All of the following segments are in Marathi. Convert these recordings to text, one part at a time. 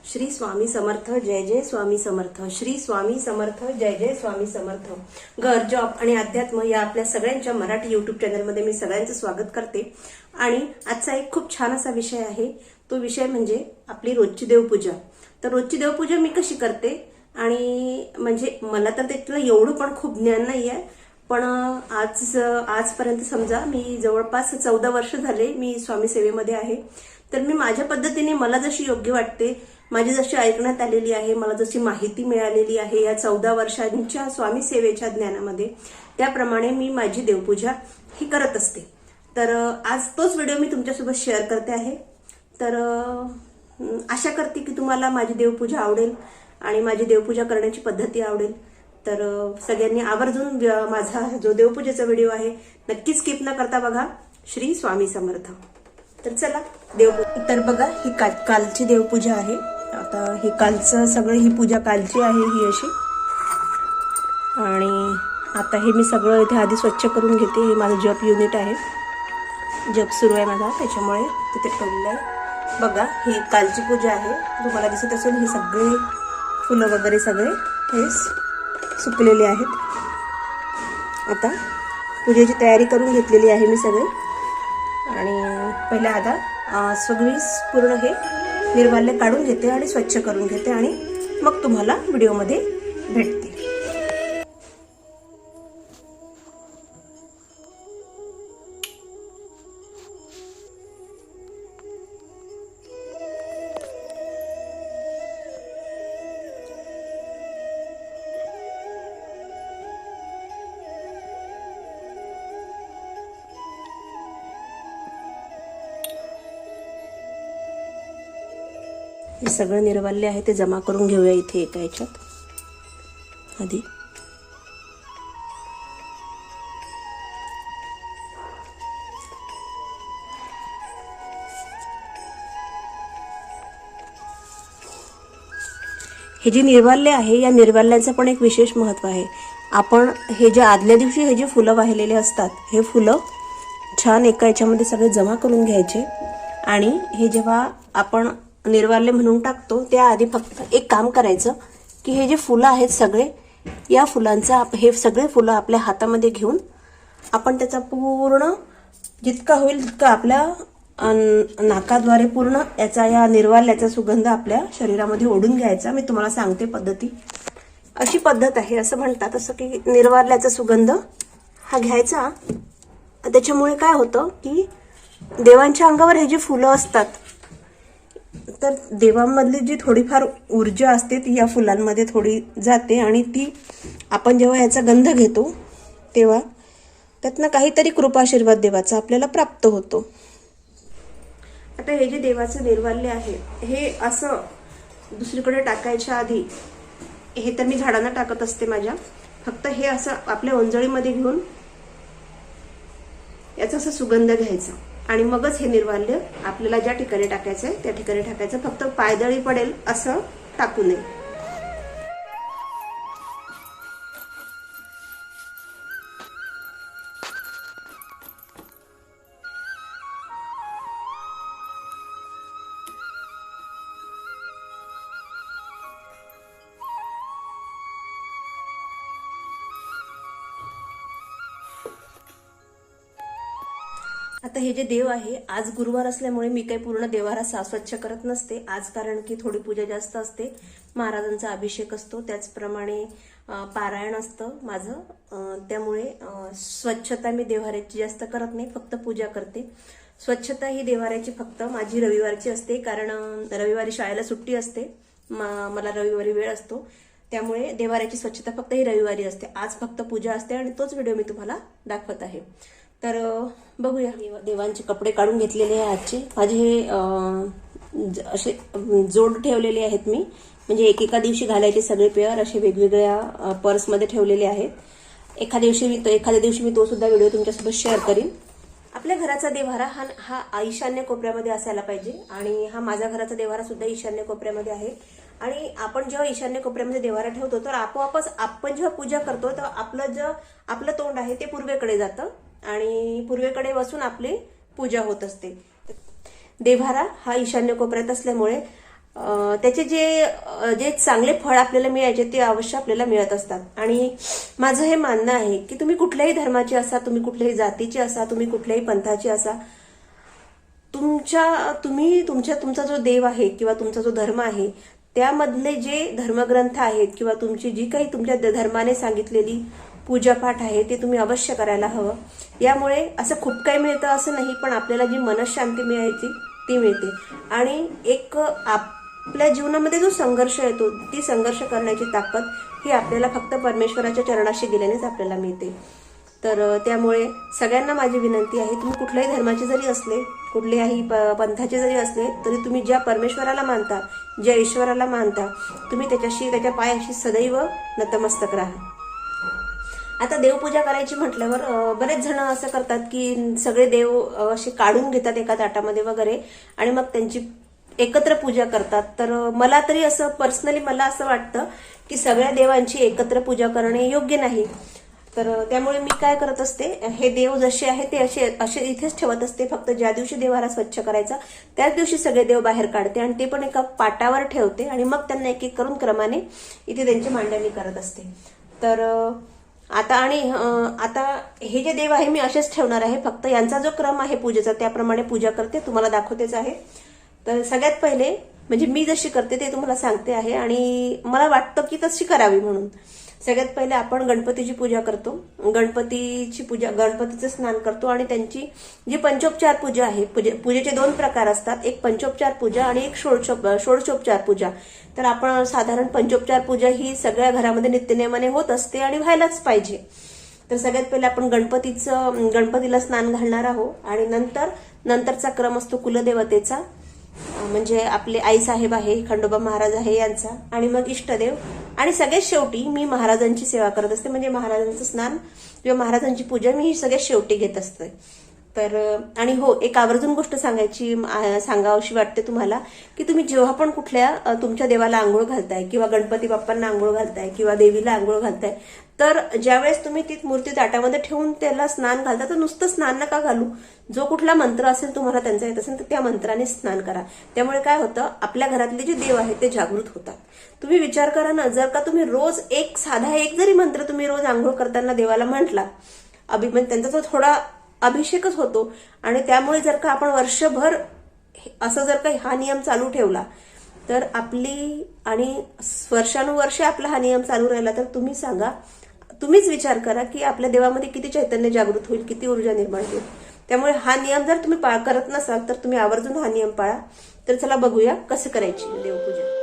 श्री स्वामी समर्थ, जय जय स्वामी समर्थ. श्री स्वामी समर्थ, जय जय स्वामी समर्थ. घर, जॉब आणि अध्यात्म या आपल्या सगळ्यांच्या मराठी युट्यूब चॅनलमध्ये मी सगळ्यांचं स्वागत करते. आणि आजचा एक खूप छान असा विषय आहे. तो विषय म्हणजे आपली रोजची देवपूजा. तर रोजची देवपूजा मी कशी करते, आणि म्हणजे मला तर त्यातलं एवढं पण खूप ज्ञान नाही आहे, पण आजपर्यंत समजा मी जवळपास 14 वर्ष झाले मी स्वामी सेवेमध्ये आहे. तर मी माझ्या पद्धतीने मला जशी योग्य वाटते, माझी जशी ऐकण्यात आलेली आहे, मला जशी माहिती मिळालेली आहे या 14 वर्षांच्या स्वामी सेवेच्या ज्ञानामध्ये, त्याप्रमाणे मी माझी देवपूजा ही करत असते. तर आज तोच व्हिडिओ मी तुमच्यासोबत शेअर करते आहे. तर आशा करते की तुम्हाला माझी देवपूजा आवडेल आणि माझी देवपूजा करण्याची पद्धती आवडेल. तर सगळ्यांनी आवर्जून माझा जो देवपूजेचा व्हिडिओ आहे नक्कीच स्किप न करता बघा. श्री स्वामी समर्थ. तर चला देवपूजा. तर बघा, ही कालची देवपूजा आहे. आता ही कालचं सगळं, ही पूजा कालची आहे ही अशी. आणि आता हे मी सगळं इथे आधी स्वच्छ करून घेते. हे माझं जप युनिट आहे, जप सुरू आहे माझा, त्याच्यामुळे तिथे ठेवलेलं आहे. बघा, ही कालची पूजा आहे. तुम्हाला दिसत असेल हे सगळे फुलं वगैरे सगळे हे सुकलेले आहेत. आता पूजेची तयारी करून घेतलेली आहे मी सगळे. आणि पहिल्या आता सगळी पूर्ण हे निर्माल्य काढून घेते आणि स्वच्छ करून घेते, आणि मग तुम्हाला व्हिडिओमध्ये भेटते. हे सगळं निर्वाल्य आहे ते जमा करून घेऊया इथे एका ह्याच्यात आधी. हे जे निर्वाल्य आहे, या निर्वाल्याचं पण एक विशेष महत्व आहे. आपण हे जे आदल्या दिवशी हे जे फुलं वाहिलेले असतात, हे फुलं छान एका ह्याच्यामध्ये सगळे जमा करून घ्यायचे. आणि हे जेव्हा आपण निर्वाल्य म्हणून टाकतो त्याआधी फक्त एक काम करायचं की हे जे फुलं आहेत सगळे, या फुलांचा हे सगळे फुलं आपल्या हातामध्ये घेऊन आपण त्याचा पूर्ण जितका होईल तितका आपल्या नाकाद्वारे पूर्ण याचा, या निर्वाल्याचा सुगंध आपल्या शरीरामध्ये ओढून घ्यायचा. मी तुम्हाला सांगते पद्धती. अशी पद्धत आहे, असं म्हणतात असं की निर्वाल्याचा सुगंध हा घ्यायचा. त्याच्यामुळे काय होतं की देवांच्या अंगावर हे जे फुलं असतात, तर देवांमधली जी थोडीफार ऊर्जा असते ती या फुलांमध्ये थोडी जाते, आणि ती आपण जेव्हा याचा गंध घेतो तेव्हा त्यातनं काहीतरी कृपाशीर्वाद देवाचा आपल्याला प्राप्त होतो. आता हे जे देवाचं निर्वाल्य आहे हे असं दुसरीकडे टाकायच्या आधी, हे तर मी झाडांना टाकत असते माझ्या, फक्त हे असं आपल्या ओंजळीमध्ये घेऊन याचा असा सुगंध घ्यायचा, आणि मगच हे निर्वाल्य आपल्याला ज्या ठिकाणी टाकायचं आहे त्या ठिकाणी टाकायचं. फक्त पायदळी पडेल असं टाकू नये. आता हे जे देव आहे, आज गुरुवार असल्यामुळे मी काही पूर्ण देवारा स्वच्छ करत नसते आज, कारण की थोडी पूजा जास्त असते. महाराजांचा अभिषेक असतो, त्याचप्रमाणे पारायण असतं माझं, त्यामुळे स्वच्छता मी देवाऱ्याची जास्त करत नाही, फक्त पूजा करते. स्वच्छता ही देवाऱ्याची फक्त माझी रविवारची असते, कारण रविवारी शाळेला सुट्टी असते, मला रविवारी वेळ असतो, त्यामुळे देवाऱ्याची स्वच्छता फक्त ही रविवारी असते. आज फक्त पूजा असते आणि तोच व्हिडिओ मी तुम्हाला दाखवत आहे. तर बघूया. देवांचे कपडे काढून घेतलेले आहे आजचे. माझे हे असे जोड ठेवलेले आहेत मी, म्हणजे एकेका दिवशी घालायचे सगळे पेअर असे वेगवेगळ्या पर्समध्ये ठेवलेले आहेत. एखाद्या दिवशी मी तो सुद्धा व्हिडिओ तुमच्यासोबत शेअर करीन. आपल्या घराचा देव्हारा हा ईशान्य कोपऱ्यामध्ये असायला पाहिजे, आणि हा माझा घराचा देव्हारा सुद्धा ईशान्य कोपऱ्यामध्ये आहे. आणि आपण जेव्हा ईशान्य कोपऱ्यामध्ये देव्हारा ठेवतो तर आपोआपच आपण जेव्हा पूजा करतो तर आपलं तोंड आहे ते पूर्वेकडे जातं, आणि पूर्वेकडे बसून आपली पूजा होत असते. देव्हारा हा ईशान्य कोपऱ्यात असल्यामुळे त्याचे जे चांगले फळ आपल्याला मिळायचे ते अवश्य आपल्याला मिळत असतात. आणि माझं हे मानणं आहे की तुम्ही कुठल्याही धर्माचे असा, तुम्ही कुठल्याही जातीचे असा, तुम्ही कुठल्याही पंथाचे असा, तुमचा जो देव आहे किंवा तुमचा जो धर्म आहे त्यामधले जे धर्मग्रंथ आहेत किंवा तुमची जी काही तुमच्या धर्माने सांगितलेली पूजापाठ आहे ते तुम्ही अवश्य करायला हवं. यामुळे असं खूप काही मिळतं असं नाही, पण आपल्याला जी मनशांती मिळायची ती मिळते. आणि एक आपल्या जीवनामध्ये जो संघर्ष येतो ती संघर्ष करण्याची ताकद ही आपल्याला फक्त परमेश्वराच्या चरणाशी गेल्यानेच आपल्याला मिळते. तर त्यामुळे सगळ्यांना माझी विनंती आहे, तुम्ही कुठल्याही धर्माचे जरी असले, कुठल्याही पंथाचे जरी असले, तरी तुम्ही ज्या परमेश्वराला मानता, ज्या ईश्वराला मानता, तुम्ही त्याच्या पायाशी सदैव नतमस्तक राहा. आता देवपूजा करायची म्हटल्यावर बरेच जण असं करतात की सगळे देव असे काढून घेतात एका ताटामध्ये वगैरे आणि मग त्यांची एकत्र पूजा करतात. तर मला तरी असं पर्सनली मला असं वाटतं की सगळ्या देवांची एकत्र पूजा करणे योग्य नाही. तर त्यामुळे मी काय करत असते, हे देव जसे आहे ते असे इथेच ठेवत असते. फक्त ज्या दिवशी देवाला स्वच्छ करायचा त्याच दिवशी सगळे देव बाहेर काढते आणि ते पण एका पाटावर ठेवते आणि मग त्यांना एक एक करून क्रमाने इथे त्यांची मांडणी करत असते. तर आता हे जे देव आहे मी असेच ठेवणार आहे. फक्त यांचा जो क्रम आहे पूजेचा त्याप्रमाणे पूजा करते, तुम्हाला दाखवतेच आहे. तर सगळ्यात पहिले म्हणजे मी जशी करते ते तुम्हाला सांगते आहे आणि मला वाटतं की तशी करावी म्हणून. सगळ्यात पहिले आपण गणपतीची पूजा करतो. गणपतीचं स्नान करतो आणि त्यांची जी पंचोपचार पूजा आहे, पूजेचे 2 प्रकार असतात, एक पंचोपचार पूजा आणि एक षोडशोपचार पूजा. तर आपण साधारण पंचोपचार पूजा ही सगळ्या घरामध्ये नित्यनेमाने होत असते आणि व्हायलाच पाहिजे. तर सगळ्यात पहिले आपण गणपतीला स्नान घालणार आहोत आणि नंतरचा क्रम असतो कुलदेवतेचा, म्हणजे आपले आईसाहेब आहे, खंडोबा महाराज आहे यांचा, आणि मग इष्टदेव, आणि सगळ्यात शेवटी मी महाराजांची सेवा करत असते. म्हणजे महाराजांचं स्नान किंवा महाराजांची पूजा मी ही सगळ्यात शेवटी घेत असते. तर आणि हो, एक आवर्जून गोष्ट सांगावीशी वाटते तुम्हाला की तुम्ही जेव्हा पण कुठल्या तुमच्या देवाला आंघोळ घालताय किंवा गणपती बाप्पांना आंघोळ घालताय किंवा देवीला आंघोळ घालताय, तर ज्यावेळेस तुम्ही ती मूर्ती ताटामध्ये ठेवून त्याला स्नान घालता तर नुसतं स्नान नका घालू. जो कुठला मंत्र असेल तुम्हाला त्यांचा येत असेल तर त्या मंत्राने स्नान करा. त्यामुळे काय होतं, आपल्या घरातले जे देव आहेत ते जागृत होतात. तुम्ही विचार करा ना, जर का तुम्ही रोज साधा एक जरी मंत्र तुम्ही रोज आंघोळ करताना देवाला म्हटला, त्यांचा तो थोडा अभिषेकच होतो. आणि त्यामुळे जर का आपण वर्षभर असं जर का हा नियम चालू ठेवला तर आणि वर्षानुवर्षे आपला हा नियम चालू राहिला तर तुम्हीच विचार करा की आपल्या देवामध्ये किती चैतन्य जागृत होईल, किती ऊर्जा निर्माण होईल. त्यामुळे हा नियम जर तुम्ही करत नसाल तर तुम्ही आवर्जून हा नियम पाळा. तर चला बघूया कसं करायची देवपूजा.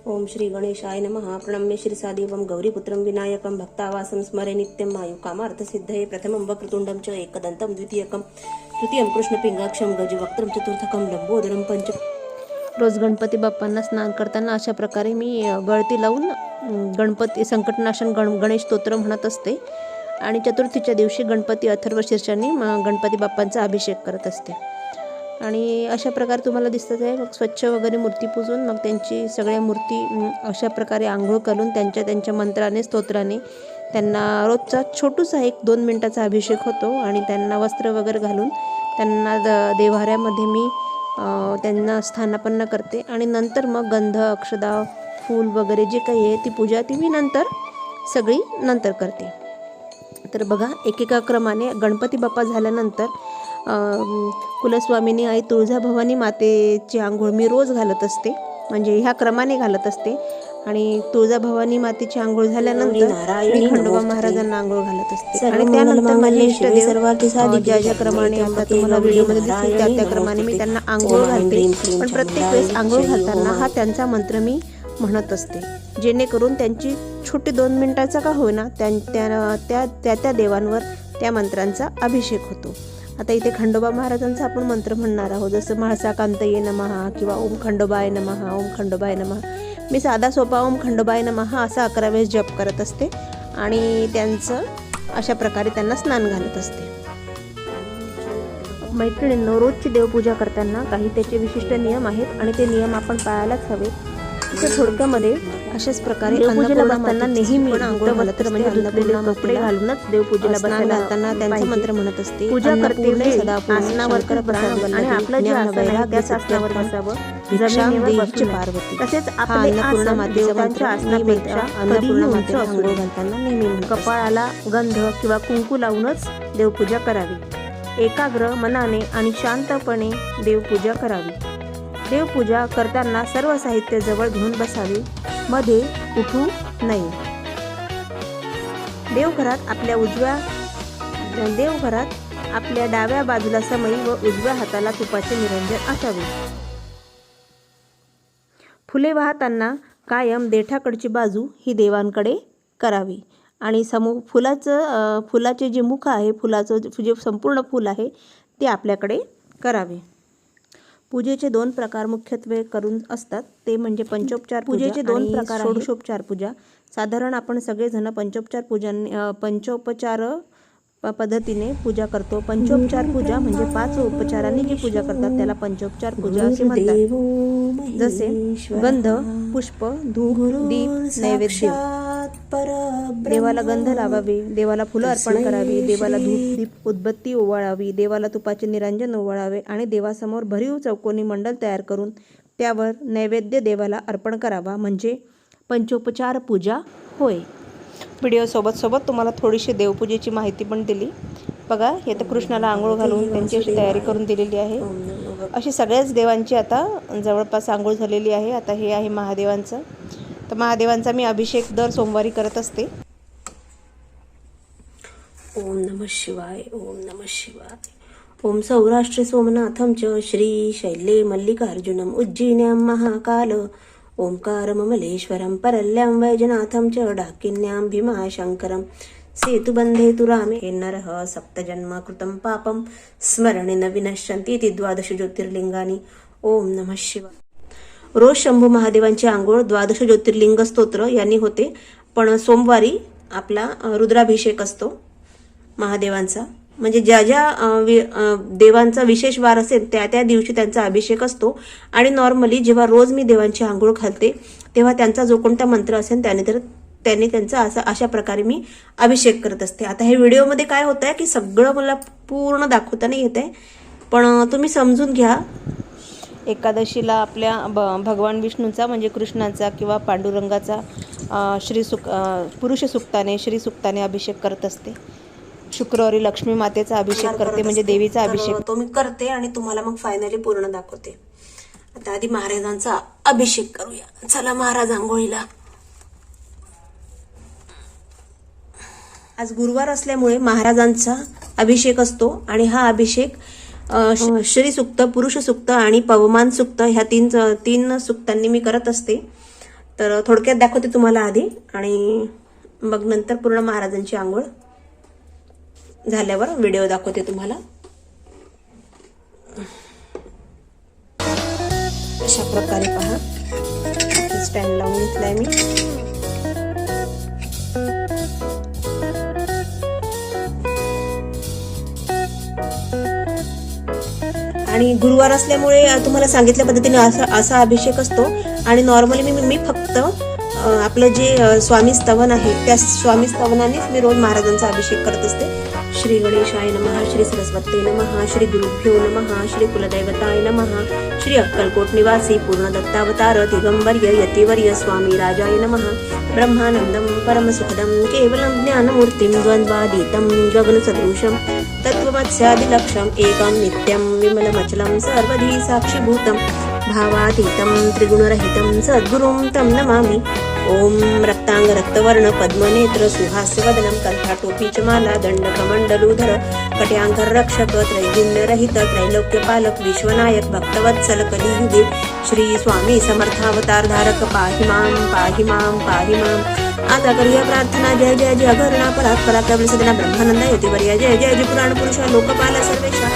ओम श्री गणेशाय नमः. प्रणम्य श्रीसादेवं गौरीपुत्रं विनायकं भक्तावासं स्मरे नित्यं आयुकामार्थसिद्धये. प्रथमं वक्रतुण्डं च एकदन्तं द्वितीयकं तृतीयं कृष्णपिंगाक्षं गजवक्त्रं चतुर्थकं लंबोदरं पंच. रोज गणपती बाप्पांना स्नान करताना अशा प्रकारे मी गळती लावून गणपती संकटनाशन गणेश स्तोत्र म्हणत असते आणि चतुर्थीच्या दिवशी गणपती अथर्व शीर्षाने गणपती बाप्पांचा अभिषेक करत असते. आणि अशा प्रकारे तुम्हाला दिसतच आहे. मग स्वच्छ वगैरे मूर्ती पुजून मग त्यांची सगळ्या मूर्ती अशा प्रकारे आंघोळ करून त्यांच्या मंत्राने स्तोत्राने त्यांना रोजचा छोटूसा 1-2 मिनिटाचा अभिषेक होतो आणि त्यांना वस्त्र वगैरे घालून त्यांना देव्हाऱ्यामध्ये मी त्यांना स्थानापन्न करते. आणि नंतर मग गंध, अक्षदा, फूल वगैरे जे काही आहे ती पूजा मी सगळी नंतर करते. तर बघा, एकेका क्रमाने गणपती बाप्पा झाल्यानंतर कुलस्वामिनी आई तुळजाभवानी मातेची आंघोळ मी रोज घालत असते, म्हणजे ह्या क्रमाने घालत असते. आणि तुळजाभवानी मातेची आंघोळ झाल्यानंतर मी खंडोबा महाराजांना आंघोळ घालत असते. आणि त्यानंतर माझे इष्टदेव ज्या क्रमाने आता तुम्हाला व्हिडिओमध्ये दिसतील त्या क्रमाने मी त्यांना आंघोळ घालते. पण प्रत्येक वेळेस आंघोळ घालताना हा त्यांचा मंत्र मी म्हणत असते, जेणेकरून त्यांची छोटी 2 मिनिटाचा का होईना त्या देवांवर त्या मंत्रांचा अभिषेक होतो. आता इथे खंडोबा महाराजांचा आपण मंत्र म्हणणार आहोत, जसं म्हाळसा कांतये नमः किंवा ओम खंडोबाय नमः, ओम खंडोबाय नमः. मी साधा सोपा ओम खंडोबाय नमः असा 11 वेळेस जप करत असते आणि त्यांचं अशा प्रकारे त्यांना स्नान घालत असते. मैत्रिणींनो, रोजची देवपूजा करताना काही त्याचे विशिष्ट नियम आहेत आणि ते नियम आपण पाळायलाच हवेत. तर थोडक्यामध्ये अशाच प्रकारे अन्नपूर्णा बसताना नेहमी आंघोळ घालत म्हणजे धुतलेले कपडे घालूनच देवपूजेला बसायला घालताना त्यांचं मंत्र म्हणत असते. पूजा करते आसनावर आणि आपलं जे आसन आहे त्याच आसनावर बसावं. जमिनीवर पार्वती. तसेच आपले आसन देवतांच्या आसनापेक्षा अन्नपूर्णा मातेला आंघोळ घालताना नेहमी कपाळाला गंध किंवा कुंकू लावूनच देवपूजा करावी. एकाग्र मनाने आणि शांतपणे देवपूजा करावी. देवपूजा करताना सर्व साहित्य जवळ घेऊन बसावे, मध्ये उठू नये. देवघरात आपल्या डाव्या बाजूला समई व उजव्या हाताला तुपाचे निरंजन असावे. फुले वाहताना कायम देठाकडची बाजू ही देवांकडे करावी आणि फुलाचे जे मुख आहे, फुलाचं जे संपूर्ण फूल आहे ते आपल्याकडे करावे. पूजेचे 2 प्रकार मुख्यत्वे करून असतात, ते म्हणजे पंचोपचार पूजेचे 2 प्रकार, षोडशोपचार पूजा. साधारण आपण सगळेजण पंचोपचार पद्धतीने पूजा करतो. पंचोपचार पूजा म्हणजे 5 उपचारांनी जी पूजा करतात त्याला पंचोपचार पूजा असे म्हणतात. जसे गंध, पुष्प, धूप, दीप, नैवेद्य. देवाला गंध लावावे, देवाला फुलं अर्पण करावी, देवाला धूप दीप उदबत्ती ओवाळावी, देवाला तुपाचे निरंजन ओवाळावे आणि देवासमोर भरीव चौकोनी मंडल तयार करून त्यावर नैवेद्य देवाला अर्पण करावा, म्हणजे पंचोपचार पूजा होय. व्हिडिओ सोबत तुम्हाला थोडीशी देवपूजेची माहिती पण दिली. बघा, हे तर कृष्णाला आंघोळ घालून त्यांची अशी तयारी करून दिलेली आहे. अशी सगळ्याच देवांची आता जवळपास आंघोळ झालेली आहे. आता हे आहे महादेवांचं. तर महादेवांचा मी अभिषेक दर सोमवारी करत असते. ओम नमः शिवाय, ओम नमः शिवाय. ओम सौराष्ट्रे सोमनाथं च श्री शैले मल्लिकार्जुनम उज्जैन्यां महाकाल ओंकारममलेश्वरं परल्यां वैजनाथं च डाकिन्यां भीमाशंकरं सेतुबन्धे तु रामे नरः सप्तजन्म कृतं पापं स्मरणे न विनश्यन्ति इति 12 ज्योतिर्लिंगानि. ओम नमः शिवाय. रोज शंभू महादेवांची आंघोळ 12 ज्योतिर्लिंग स्तोत्र यांनी होते, पण सोमवारी आपला रुद्राभिषेक असतो महादेवांचा. म्हणजे ज्या देवांचा विशेष वार असेल त्या दिवशी त्यांचा अभिषेक असतो. आणि नॉर्मली जेव्हा रोज मी देवांची आंघोळ घालते तेव्हा त्यांचा जो कोणता मंत्र असेल त्याने त्यांचा अशा प्रकारे मी अभिषेक करत असते. आता हे व्हिडिओमध्ये काय होत आहे की सगळं मला पूर्ण दाखवता नाही येत आहे, पण तुम्ही समजून घ्या. एकादशीला आपल्या भगवान विष्णूचा म्हणजे कृष्णाचा किंवा पांडुरंगाचा पुरुष सुक्ताने श्रीसुक्ताने अभिषेक करत असते. शुक्रवारी लक्ष्मी मातेचा अभिषेक करते, म्हणजे देवीचा अभिषेक तो मी करते आणि तुम्हाला मग फायनली पूर्ण दाखवते. आता आधी महाराजांचा अभिषेक करूया. चला महाराज आंघोळीला. आज गुरुवार असल्यामुळे महाराजांचा अभिषेक असतो आणि हा अभिषेक श्री सुक्त, पुरुष सुक्त आणि पवमान सुक्त ह्या तीन सुक्तांनी मी करत असते. तर थोडक्यात दाखवते तुम्हाला आधी आणि मग नंतर पूर्ण महाराजांची आंघोळ झाल्यावर व्हिडिओ दाखवते तुम्हाला. अशा प्रकारे पहा, स्टँड लावून घेतलाय मी. आणि गुरुवार असल्यामुळे तुम्हाला सांगितल्या पद्धतीने असा अभिषेक असतो. आणि नॉर्मली मी फक्त आपलं जे स्वामी स्तवन आहे त्या स्वामी स्तवनानेच मी रोज महाराजांचा अभिषेक करत असते. श्री गणेशाय नमः, श्री सरस्वती नमः, श्री गुरुभ्यो नमः, श्री कुलदैवताय नमः, श्री अक्कलकोट निवासी पूर्ण दत्तावतार दिगंबर्य यतिवर्य स्वामी राजाय नमः. ब्रह्मानंदं परमसुखदं केवलं ज्ञानमूर्तिं द्वन्द्वातीतं गगनसदृशं तत्त्वमस्यादिलक्ष्यम् एकं नित्यं विमलमचलं सर्वधी साक्षिभूतं भावातीतं त्रिगुणरहितं सद्गुरुं तं नमामि. ओम रक्तांग रक्तवर्ण पद्मनेत्र सुहास्यवदनं कंठाटोपीचमाला दंडकमण्डलूधर कट्यांकर रक्षक त्रैगुण्यरहित त्रैलोक्यपालक विश्वनायक भक्तवत्सल कलियुगे श्री स्वामी समर्थावतार धारक पाहि मां पाहि मां पाहि मां. आता करूया प्रार्थना. जय जय जय अघरणा परात् पराक्रम सदना ब्रह्मानंद यतिवर्या जय जय जय पुराण पुरुषा लोकपाला सर्वेशा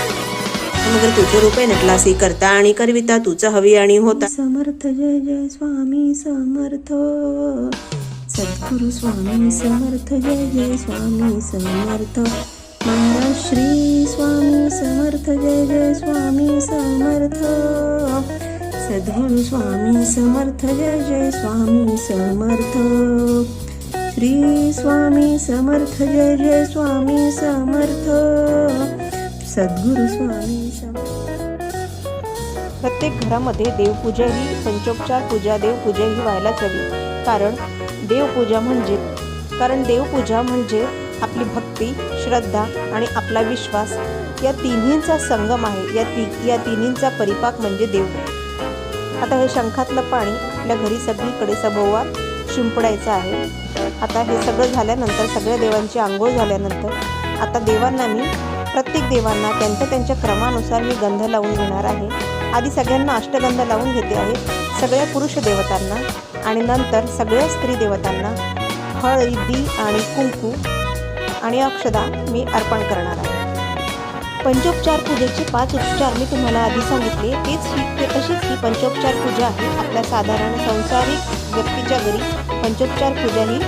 मगर तुझे रूपे नटलासी करता आणि करविता तुझं हवी आणि होता. समर्थ जय जय स्वामी समर्थ सद्गुरु स्वामी समर्थ जय जय स्वामी समर्थ महाराज श्री स्वामी समर्थ जय जय स्वामी समर्थ सद्गुरु स्वामी समर्थ जय जय स्वामी समर्थ श्री स्वामी समर्थ जय जय स्वामी समर्थ सद्गुरु स्वामी समर्थ. प्रत्येक घरामध्ये देवपूजा ही पंचोपचार पूजा देवपूजा ही व्हायलाच हवी. कारण देवपूजा म्हणजे आपली भक्ती श्रद्धा आणि आपला विश्वास या तिन्हींचा संगम आहे. या तिन्हींचा परिपाक म्हणजे देव. आता हे शंखातलं पाणी आपल्या घरी सगळीकडे सभोवार शिंपडायचं आहे. आता हे सगळं झाल्यानंतर सगळ्या देवांची आंघोळ झाल्यानंतर आता देवांना मी प्रत्येक देवांना त्यांच्या क्रमानुसार मी गंध लावून घेणार आहे. आधी सगळ्यांना अष्टगंध लावून घेते आहे सगळ्या पुरुष देवतांना आणि नंतर सगळ्या स्त्री देवतांना हळदी आणि कुंकू आणि अक्षदा मी अर्पण करणार आहे. पंचोपचार पूजेचे 5 उपचार मी तुम्हाला आधी सांगितले. तशीच ही पंचोपचार पूजा आहे. आपल्या साधारण संसारिक व्यक्तीच्या घरी पंचोपचार पूजा ही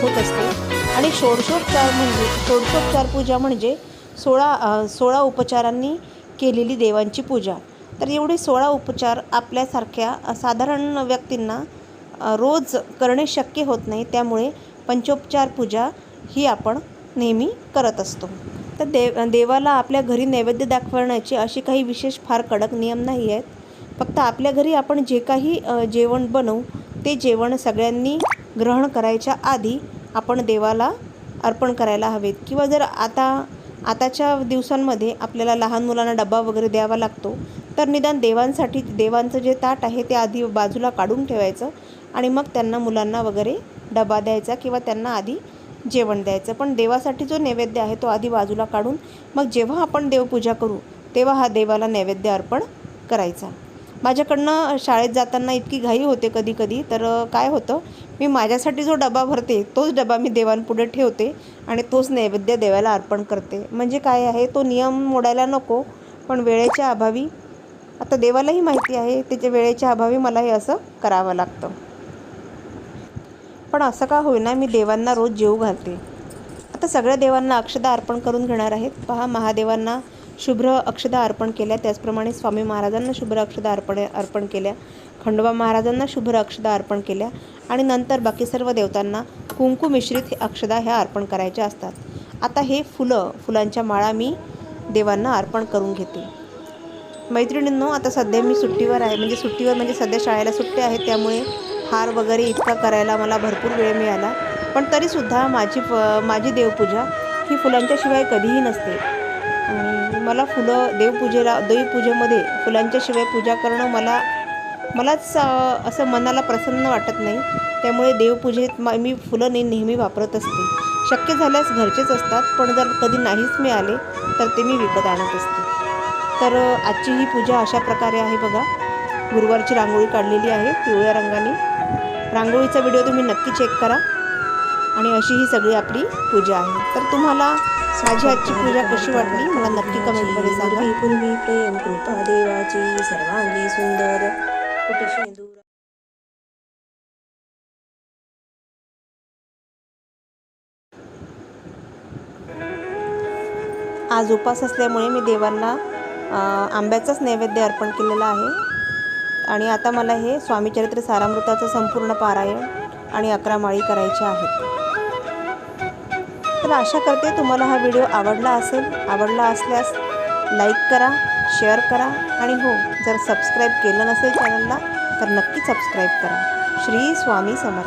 होत असते. आणि षोडशोपचार पूजा म्हणजे 16 उपचारांनी केलेली देवांची पूजा. तर एवढे 16 उपचार आपल्यासारख्या साधारण व्यक्तींना रोज करणे शक्य होत नाही. त्यामुळे पंचोपचार पूजा ही आपण नेहमी करत असतो. तर देवाला आपल्या घरी नैवेद्य दाखवण्याची अशी काही विशेष फार कडक नियम नाही आहेत. फक्त आपल्या घरी आपण जे काही जेवण बनवू ते जेवण सगळ्यांनी ग्रहण करायच्या आधी आपण देवाला अर्पण करायला हवेत. किंवा जर आताच्या दिवसांमध्ये आपल्याला लहान मुलांना डबा वगैरे द्यावा लागतो तर निदान देवांचं जे ताट आहे ते आधी बाजूला काढून ठेवायचं आणि मग त्यांना मुलांना वगैरे डबा द्यायचा किंवा त्यांना आधी जेवण द्यायचं. पण देवासाठी जो नैवेद्य आहे तो आधी बाजूला काढून मग जेव्हा आपण देवपूजा करू तेव्हा हा देवाला नैवेद्य अर्पण करायचा. माझ्याकडनं शाळेत जाताना इतकी घाई होते कधी तर काय होतं, मी माझ्यासाठी जो डबा भरते तोच डबा मी देवांपुढे ठेवते आणि तोच नैवेद्य देवाला अर्पण करते. म्हणजे काय आहे, तो नियम मोडायला नको, पण वेळेच्या अभावी, आता देवालाही माहिती आहे त्याच्या वेळेच्या अभावी मला हे असं करावं लागतं. पण असं का होईना मी देवांना रोज जेवू घालते. आता सगळ्या देवांना अक्षदा अर्पण करून घेणार आहेत. पहा, महादेवांना शुभ्र अक्षदा अर्पण केल्या, त्याचप्रमाणे स्वामी महाराजांना शुभ्र अक्षदा अर्पण केल्या, खंडोबा महाराजांना शुभ्र अक्षदा अर्पण केल्या आणि नंतर बाकी सर्व देवतांना कुंकू मिश्रित अक्षदा ह्या अर्पण करायच्या असतात. आता हे फुलांच्या माळा मी देवांना अर्पण करून घेते. मैत्रिणींनो, आता सध्या मी सुट्टीवर म्हणजे सध्या शाळेला सुट्टी आहे, त्यामुळे हार वगैरे इतका करायला मला भरपूर वेळ मिळाला. पण तरीसुद्धा माझी देवपूजा ही फुलांच्या शिवाय कधीही नसते. आणि मला देवपूजेमध्ये फुलांच्या शिवाय पूजा करणं मलाच असं मनाला प्रसन्न वाटत नाही. त्यामुळे देवपूजेत मी फुलं नेहमी वापरत असते. शक्य झाल्यास घरचेच असतात, पण जर कधी नाहीच मिळाले तर ते मी विकत आणत असते. तर आजची ही पूजा अशा प्रकारे आहे बघा. गुरुवारची रांगोळी काढलेली आहे पिवळ्या रंगाने. रांगोळीचा व्हिडिओ तुम्ही नक्की चेक करा. आणि अशी ही सगळी आपली पूजा आहे. तर तुम्हाला माझी आजची पूजा कशी वाटली मला नक्की कमेंटमध्ये सांगा. पूर्वी प्रेम कृपा देवाची सर्वांगी सुंदर कुठे दूर. आज उपास असल्यामुळे मी देवांना आंब्याचाच नैवेद्य अर्पण केलेला आहे. आणि आता मला हे स्वामीचरित्र सारामृताचं संपूर्ण पारायण आणि 11 माळी करायच्या आहेत. तर आशा करते तुम्हाला हा व्हिडिओ आवडला असल्यास लाईक करा, शेअर करा आणि हो, जर सबस्क्राईब केलं नसेल चॅनलला तर नक्की सबस्क्राईब करा. श्री स्वामी समर्थ.